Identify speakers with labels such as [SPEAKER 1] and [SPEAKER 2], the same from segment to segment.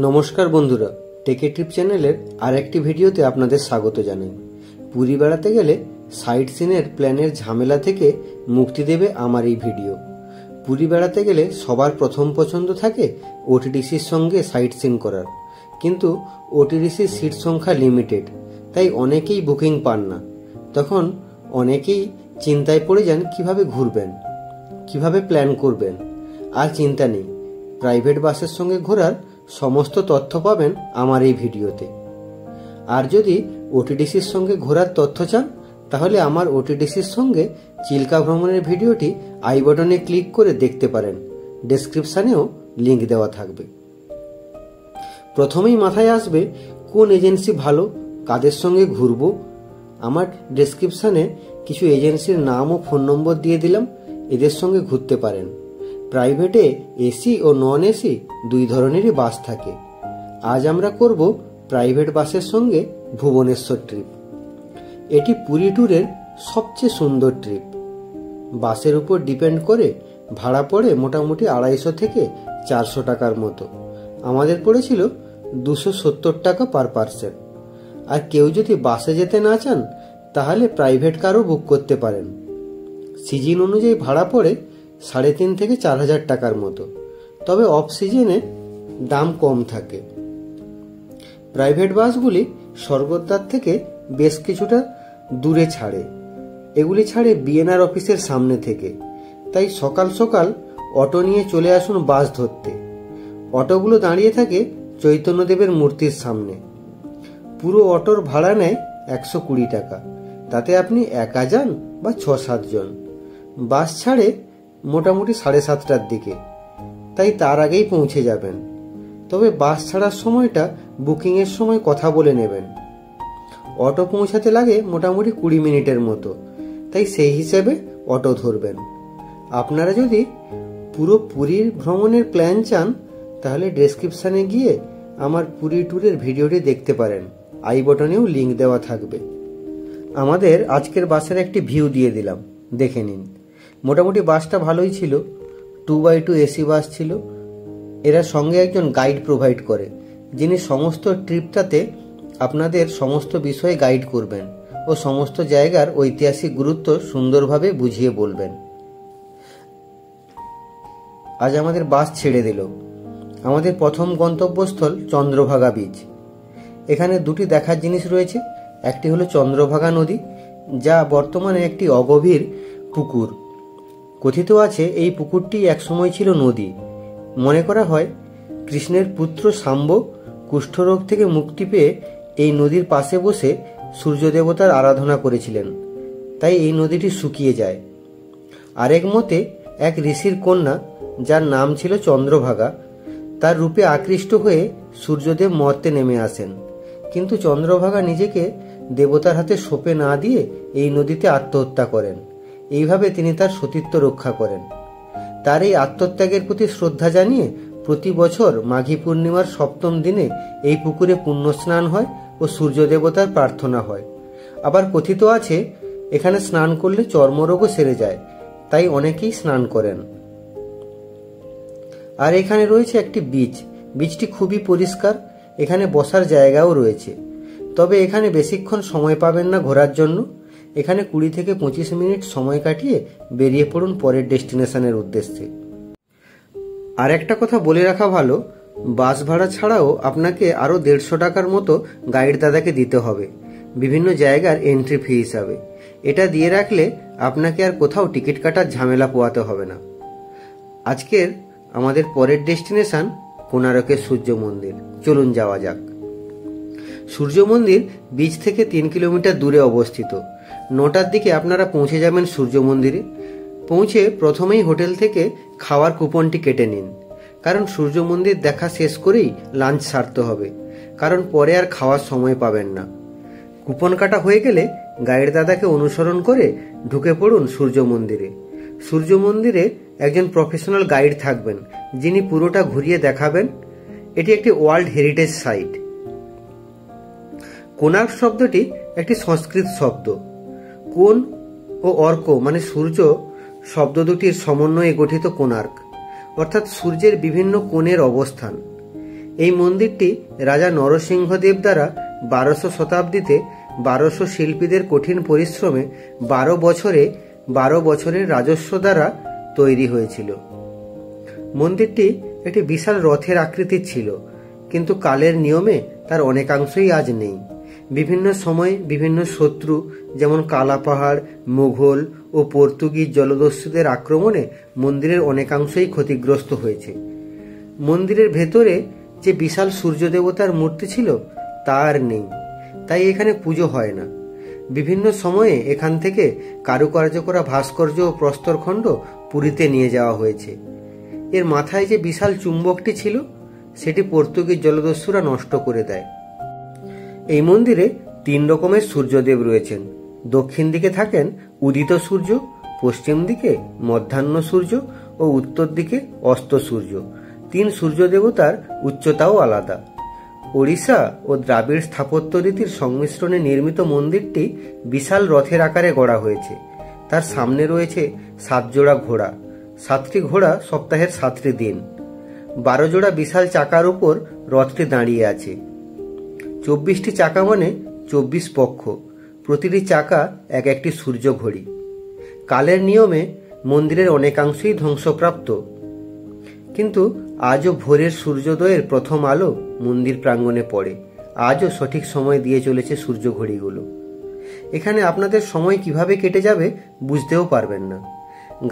[SPEAKER 1] নমস্কার বন্ধুরা, টেকে ট্রিপ চ্যানেলের আরেকটি ভিডিওতে আপনাদের স্বাগত জানাই। পুরী বেড়াতে গেলে সাইট সিনের প্ল্যানের ঝামেলা থেকে মুক্তি দেবে আমার এই ভিডিও। পুরী বেড়াতে গেলে সবার প্রথম পছন্দ থাকে ওটিডিসির সঙ্গে সাইট সিন করার, কিন্তু ওটিডিসির সিট সংখ্যা লিমিটেড, তাই অনেকেই বুকিং পান না। তখন অনেকেই চিন্তায় পড়ে যান কিভাবে ঘুরবেন, কিভাবে প্ল্যান করবেন। আর চিন্তা নেই, প্রাইভেট বাসের সঙ্গে ঘোরার সমস্ত তথ্য পাবেন আমার এই ভিডিওতে। আর যদি ওটিডিসির সঙ্গে ঘোরার তথ্য চান, তাহলে আমার ওটিডিসির সঙ্গে চিল্কা ভ্রমণের ভিডিওটি আই বাটনে ক্লিক করে দেখতে পারেন, ডেসক্রিপশানেও লিঙ্ক দেওয়া থাকবে। প্রথমেই মাথায় আসবে কোন এজেন্সি ভালো, কাদের সঙ্গে ঘুরব। আমার ডেসক্রিপশানে কিছু এজেন্সির নাম ও ফোন নম্বর দিয়ে দিলাম, এদের সঙ্গে ঘুরতে পারেন। প্রাইভেটে এসি ও নন এসি দুই ধরনেরই বাস থাকে। আজ আমরা করব প্রাইভেট বাসের সঙ্গে ভুবনেশ্বর ট্রিপ। এটি পুরী ট্যুরের সবচেয়ে সুন্দর ট্রিপ। বাসের উপর ডিপেন্ড করে ভাড়া পড়ে মোটামুটি 250 থেকে 400 টাকার মতো। আমাদের পড়েছিল 270 টাকা পার পার্সন। আর কেউ যদি বাসে যেতে না চান, তাহলে প্রাইভেট কারও বুক করতে পারেন। সিজন অনুযায়ী ভাড়া পড়ে 3,500 থেকে 4,000 টাকার মতো, তবে অফ সিজনে দাম কম থাকে। প্রাইভেট বাসগুলি স্বর্গদ্বার থেকে বেশ কিছুটা দূরে ছাড়ে। এগুলি ছাড়ে বিএনআর অফিসের সামনে থেকে, তাই সকাল সকাল অটো নিয়ে চলে আসুন বাস ধরতে। অটোগুলো দাঁড়িয়ে থাকে চৈতন্যদেবের মূর্তির সামনে। পুরো অটোর ভাড়া নেয় 120 টাকা, তাতে আপনি একা যান বা 6-7 জন। বাস ছাড়ে মোটামুটি 7:30টার দিকে, তাই তার আগেই পৌঁছে যাবেন। তবে বাস ছাড়ার সময়টা বুকিংয়ের সময় কথা বলে নেবেন। অটো পৌঁছাতে লাগে মোটামুটি 20 মিনিটের মতো, তাই সেই হিসেবে অটো ধরবেন। আপনারা যদি পুরো পুরীর ভ্রমণের প্ল্যান চান, তাহলে ডেসক্রিপশানে গিয়ে আমার পুরী ট্যুরের ভিডিওটি দেখতে পারেন, আই বাটনেও লিঙ্ক দেওয়া থাকবে। আমাদের আজকের বাসের একটি ভিউ দিয়ে দিলাম, দেখে নিন। মোটামুটি বাসটা ভালোই ছিল, 2x2 এসি বাস ছিল। এরা সঙ্গে একজন গাইড প্রোভাইড করে, যিনি সমস্ত ট্রিপটাতে আপনাদের সমস্ত বিষয়ে গাইড করবেন ও সমস্ত জায়গার ঐতিহাসিক গুরুত্ব সুন্দরভাবে বুঝিয়ে বলবেন। আজ আমাদের বাস ছেড়ে দিল। আমাদের প্রথম গন্তব্যস্থল চন্দ্রভাগা বিচ। এখানে দুটি দেখার জিনিস রয়েছে। একটি হলো চন্দ্রভাগা নদী, যা বর্তমানে একটি অগভীর পুকুর। কথিত আছে এই পুকুরটি একসময় ছিল নদী। মনে করা হয় কৃষ্ণের পুত্র শাম্ব কুষ্ঠরোগ থেকে মুক্তি পেয়ে এই নদীর পাশে বসে সূর্য দেবতার আরাধনা করেছিলেন, তাই এই নদীটি শুকিয়ে যায়। আরেক মতে এক ঋষির কন্যা, যার নাম ছিল চন্দ্রভাগা, তার রূপে আকৃষ্ট হয়ে সূর্যদেব মর্তে নেমে আসেন, কিন্তু চন্দ্রভাগা নিজেকে দেবতার হাতে সঁপে না দিয়ে এই নদীতে আত্মহত্যা করেন। এইভাবে তিনি তার সতীত্ব রক্ষা করেন। তার এই আত্মত্যাগের প্রতি শ্রদ্ধা জানিয়ে প্রতি বছর মাঘী পূর্ণিমার 7ম দিনে এই পুকুরে পুণ্য স্নান হয় ও সূর্য দেবতার প্রার্থনা হয়। আবার কথিত আছে এখানে স্নান করলে চর্মরোগও সেরে যায়, তাই অনেকেই স্নান করেন। আর এখানে রয়েছে একটি বিচ। বিচটি খুবই পরিষ্কার, এখানে বসার জায়গাও রয়েছে। তবে এখানে বেশিক্ষণ সময় পাবেন না ঘোরার জন্য। এখানে 20 থেকে 25 মিনিট সময় কাটিয়ে বেরিয়ে পড়ুন পরের ডেস্টিনেশনের উদ্দেশ্যে। আর একটা কথা বলে রাখা ভালো, বাস ভাড়া ছাড়াও আপনাকে আরও 150 টাকার মতো গাইড দাদাকে দিতে হবে, বিভিন্ন জায়গার এন্ট্রি ফি হিসাবে। এটা দিয়ে রাখলে আপনাকে আর কোথাও টিকিট কাটার ঝামেলা পোয়াতে হবে না। আজকের আমাদের পরের ডেস্টিনেশন কোণারকের সূর্য মন্দির। চলুন যাওয়া যাক। সূর্য মন্দির বিচ থেকে 3 কিলোমিটার দূরে অবস্থিত। 9টার দিকে আপনারা পৌঁছে যাবেন সূর্য মন্দিরে। পৌঁছে প্রথমেই হোটেল থেকে খাওয়ার কুপনটি কেটে নিন, কারণ সূর্য মন্দির দেখা শেষ করেই লাঞ্চ সারতে হবে, কারণ পরে আর খাওয়ার সময় পাবেন না। কুপন কাটা হয়ে গেলে গাইড দাদাকে অনুসরণ করে ঢুকে পড়ুন সূর্য মন্দিরে। সূর্য মন্দিরে একজন প্রফেশনাল গাইড থাকবেন, যিনি পুরোটা ঘুরিয়ে দেখাবেন। এটি একটি ওয়ার্ল্ড হেরিটেজ সাইট। কোণার্ক শব্দটি একটি সংস্কৃত শব্দ। কোণ ও অর্ক মানে সূর্য শব্দ দুটির সমন্বয়ে গঠিত কোণার্ক, অর্থাৎ সূর্যের বিভিন্ন কোণের অবস্থান। এই মন্দিরটি রাজা নরসিংহদেব দ্বারা 1200 শতাব্দীতে 1200 শিল্পীদের কঠিন পরিশ্রমে 12 বছরের রাজস্ব দ্বারা তৈরি হয়েছিল। মন্দিরটি একটি বিশাল রথের আকৃতির ছিল, কিন্তু কালের নিয়মে তার অনেকাংশই আজ নেই। বিভিন্ন সময়ে বিভিন্ন শত্রু যেমন কালাপাহাড়, মুঘল ও পর্তুগিজ জলদস্যুদের আক্রমণে মন্দিরের অনেকাংশই ক্ষতিগ্রস্ত হয়েছে। মন্দিরের ভেতরে যে বিশাল সূর্য দেবতার মূর্তি ছিল তা আর নেই, তাই এখানে পুজো হয় না। বিভিন্ন সময়ে এখান থেকে কারুকার্য করা ভাস্কর্য ও প্রস্তরখণ্ড পুরীতে নিয়ে যাওয়া হয়েছে। এর মাথায় যে বিশাল চুম্বকটি ছিল সেটি পর্তুগিজ জলদস্যুরা নষ্ট করে দেয়। এই মন্দিরে 3 রকমের সূর্যদেব রয়েছেন। দক্ষিণ দিকে থাকেন উদিত সূর্য, পশ্চিম দিকে মধ্যাহ্ন সূর্য ও উত্তর দিকে অস্ত সূর্য। 3 সূর্য দেবতার উচ্চতাও আলাদা। ওড়িশা ও দ্রাবিড় স্থাপত্য রীতির সংমিশ্রণে নির্মিত মন্দিরটি বিশাল রথের আকারে গড়া হয়েছে। তার সামনে রয়েছে 7 জোড়া ঘোড়া। 7টি ঘোড়া সপ্তাহের 7টি দিন। 12 জোড়া বিশাল চাকার উপর রথটি দাঁড়িয়ে আছে। 24টি চাকা মানে 24 পক্ষ। প্রতিটি চাকা এক একটি সূর্য ঘড়ি। কালের নিয়মে মন্দিরের অনেকাংশই ধ্বংসপ্রাপ্ত, কিন্তু আজও ভোরের সূর্যোদয়ের প্রথম আলো মন্দির প্রাঙ্গণে পড়ে। আজও সঠিক সময় দিয়ে চলেছে সূর্য ঘড়িগুলো। এখানে আপনাদের সময় কিভাবে কেটে যাবে বুঝতেও পারবেন না।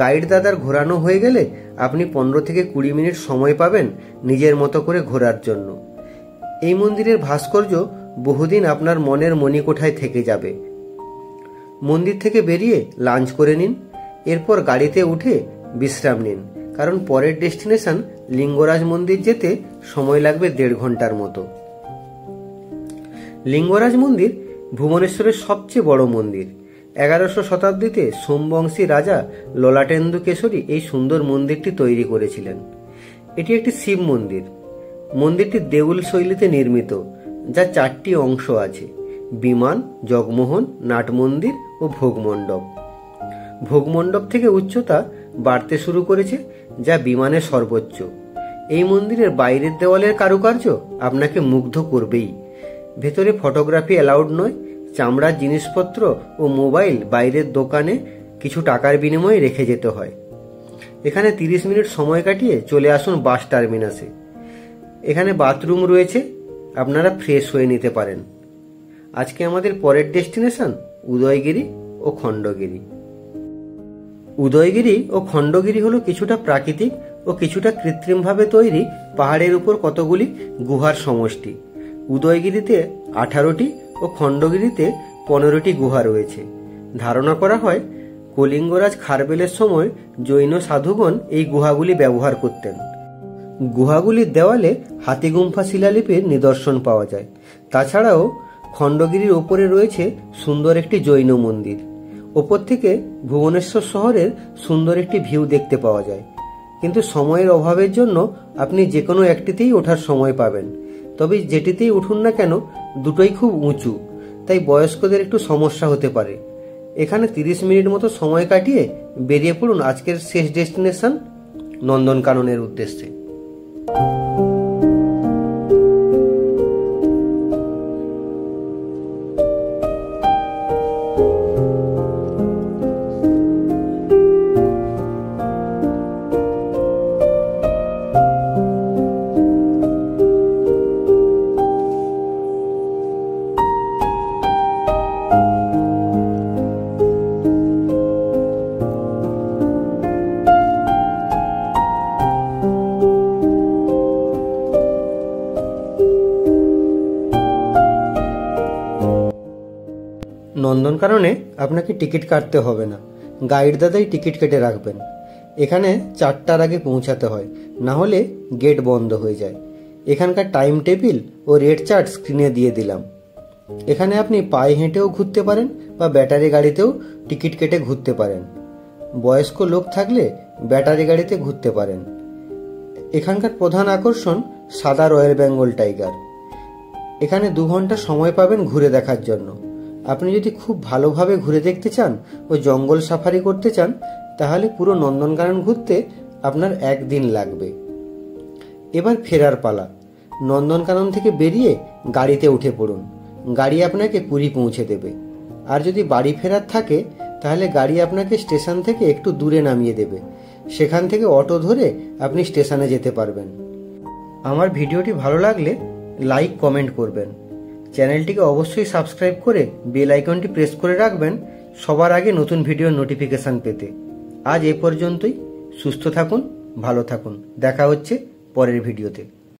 [SPEAKER 1] গাইড দাদার ঘোরানো হয়ে গেলে আপনি 15 থেকে 20 মিনিট সময় পাবেন নিজের মতো করে ঘোরার জন্য। এই মন্দিরের ভাস্কর্য বহুদিন আপনার মনের মণিকোঠায় থেকে যাবে। মন্দির থেকে বেরিয়ে লাঞ্চ করে নিন, এরপর গাড়িতে উঠে বিশ্রাম নিন, কারণ পরের ডেস্টিনেশন লিঙ্গরাজ মন্দির যেতে সময় লাগবে 1.5 ঘন্টার মতো। লিঙ্গরাজ মন্দির ভুবনেশ্বরের সবচেয়ে বড় মন্দির। 11শো শতাব্দীতে সোমবংশী রাজা ললাটেন্দু কেশরী এই সুন্দর মন্দিরটি তৈরি করেছিলেন। এটি একটি শিব মন্দির। মন্দিরটি দেউল শৈলীতে নির্মিত, যা 4টি অংশ আছে: বিমান, জগমোহন, নাট মন্দির ও ভোগমণ্ডপ। ভোগমণ্ডপ থেকে উচ্চতা বাড়তে শুরু করেছে, যা বিমানের সর্বোচ্চ। এই মন্দিরের বাইরের দেওয়ালের কারুকার্য আপনাকে মুগ্ধ করবেই। ভেতরে ফটোগ্রাফি অ্যালাউড নয়। চামড়ার জিনিসপত্র ও মোবাইল বাইরের দোকানে কিছু টাকার বিনিময়ে রেখে যেতে হয়। এখানে 30 মিনিট সময় কাটিয়ে চলে আসুন বাস টার্মিনাসে। এখানে বাথরুম রয়েছে, আপনারা ফ্রেশ হয়ে নিতে পারেন। আজকে আমাদের পরের ডেস্টিনেশন উদয়গিরি ও খণ্ডগিরি। উদয়গিরি ও খণ্ডগিরি হলো কিছুটা প্রাকৃতিক ও কিছুটা কৃত্রিমভাবে তৈরি পাহাড়ের উপর কতগুলি গুহার সমষ্টি। উদয়গিরিতে 18টি ও খণ্ডগিরিতে 15টি গুহা রয়েছে। ধারণা করা হয় কলিঙ্গরাজ খারবেলের সময় জৈন সাধুগণ এই গুহাগুলি ব্যবহার করতেন। গুহাগুলির দেওয়ালে হাতিগুম্ফা শিলালিপির নিদর্শন পাওয়া যায়। তাছাড়াও খণ্ডগিরির ওপরে রয়েছে সুন্দর একটি জৈন মন্দির। ওপর থেকে ভুবনেশ্বর শহরের সুন্দর একটি ভিউ দেখতে পাওয়া যায়, কিন্তু সময়ের অভাবের জন্য আপনি যে কোনো একটিতেই ওঠার সময় পাবেন। তবে যেটিতেই উঠুন না কেন, দুটোই খুব উঁচু, তাই বয়স্কদের একটু সমস্যা হতে পারে। এখানে 30 মিনিট মতো সময় কাটিয়ে বেরিয়ে পড়ুন আজকের শেষ ডেস্টিনেশন নন্দনকাননের উদ্দেশ্যে। নন্দনকাননে আপনাকে টিকিট কাটতে হবে না, গাইড দাদাই টিকিট কেটে রাখবেন। এখানে 4টার আগে পৌঁছাতে হয়, না হলে গেট বন্ধ হয়ে যায়। এখানকার টাইম টেবিল ও রেট চার্ট স্ক্রিনে দিয়ে দিলাম। এখানে আপনি পায়ে হেঁটেও ঘুরতে পারেন বা ব্যাটারি গাড়িতেও টিকিট কেটে ঘুরতে পারেন। বয়স্ক লোক থাকলে ব্যাটারি গাড়িতে ঘুরতে পারেন। এখানকার প্রধান আকর্ষণ সাদা রয়্যাল বেঙ্গল টাইগার। এখানে 2 ঘন্টা সময় পাবেন ঘুরে দেখার জন্য। আপনি যদি খুব ভালোভাবে ঘুরে দেখতে চান ও জঙ্গল সাফারি করতে চান, তাহলে পুরো নন্দনকানন ঘুরতে আপনার 1 দিন লাগবে। এবার ফেরার পালা। নন্দনকানন থেকে বেরিয়ে গাড়িতে উঠে পড়ুন। গাড়ি আপনাকে পুরী পৌঁছে দেবে। আর যদি বাড়ি ফেরার থাকে তাহলে গাড়ি আপনাকে স্টেশন থেকে একটু দূরে নামিয়ে দেবে। সেখান থেকে অটো ধরে আপনি স্টেশনে যেতে পারবেন। আমার ভিডিওটি ভালো লাগলে লাইক কমেন্ট করবেন। চ্যানেলটিকে অবশ্যই সাবস্ক্রাইব করে বেল আইকনটি প্রেস করে রাখবেন সবার আগে নতুন ভিডিওর নোটিফিকেশান পেতে। আজ এ পর্যন্তই। সুস্থ থাকুন, ভালো থাকুন। দেখা হচ্ছে পরের ভিডিওতে।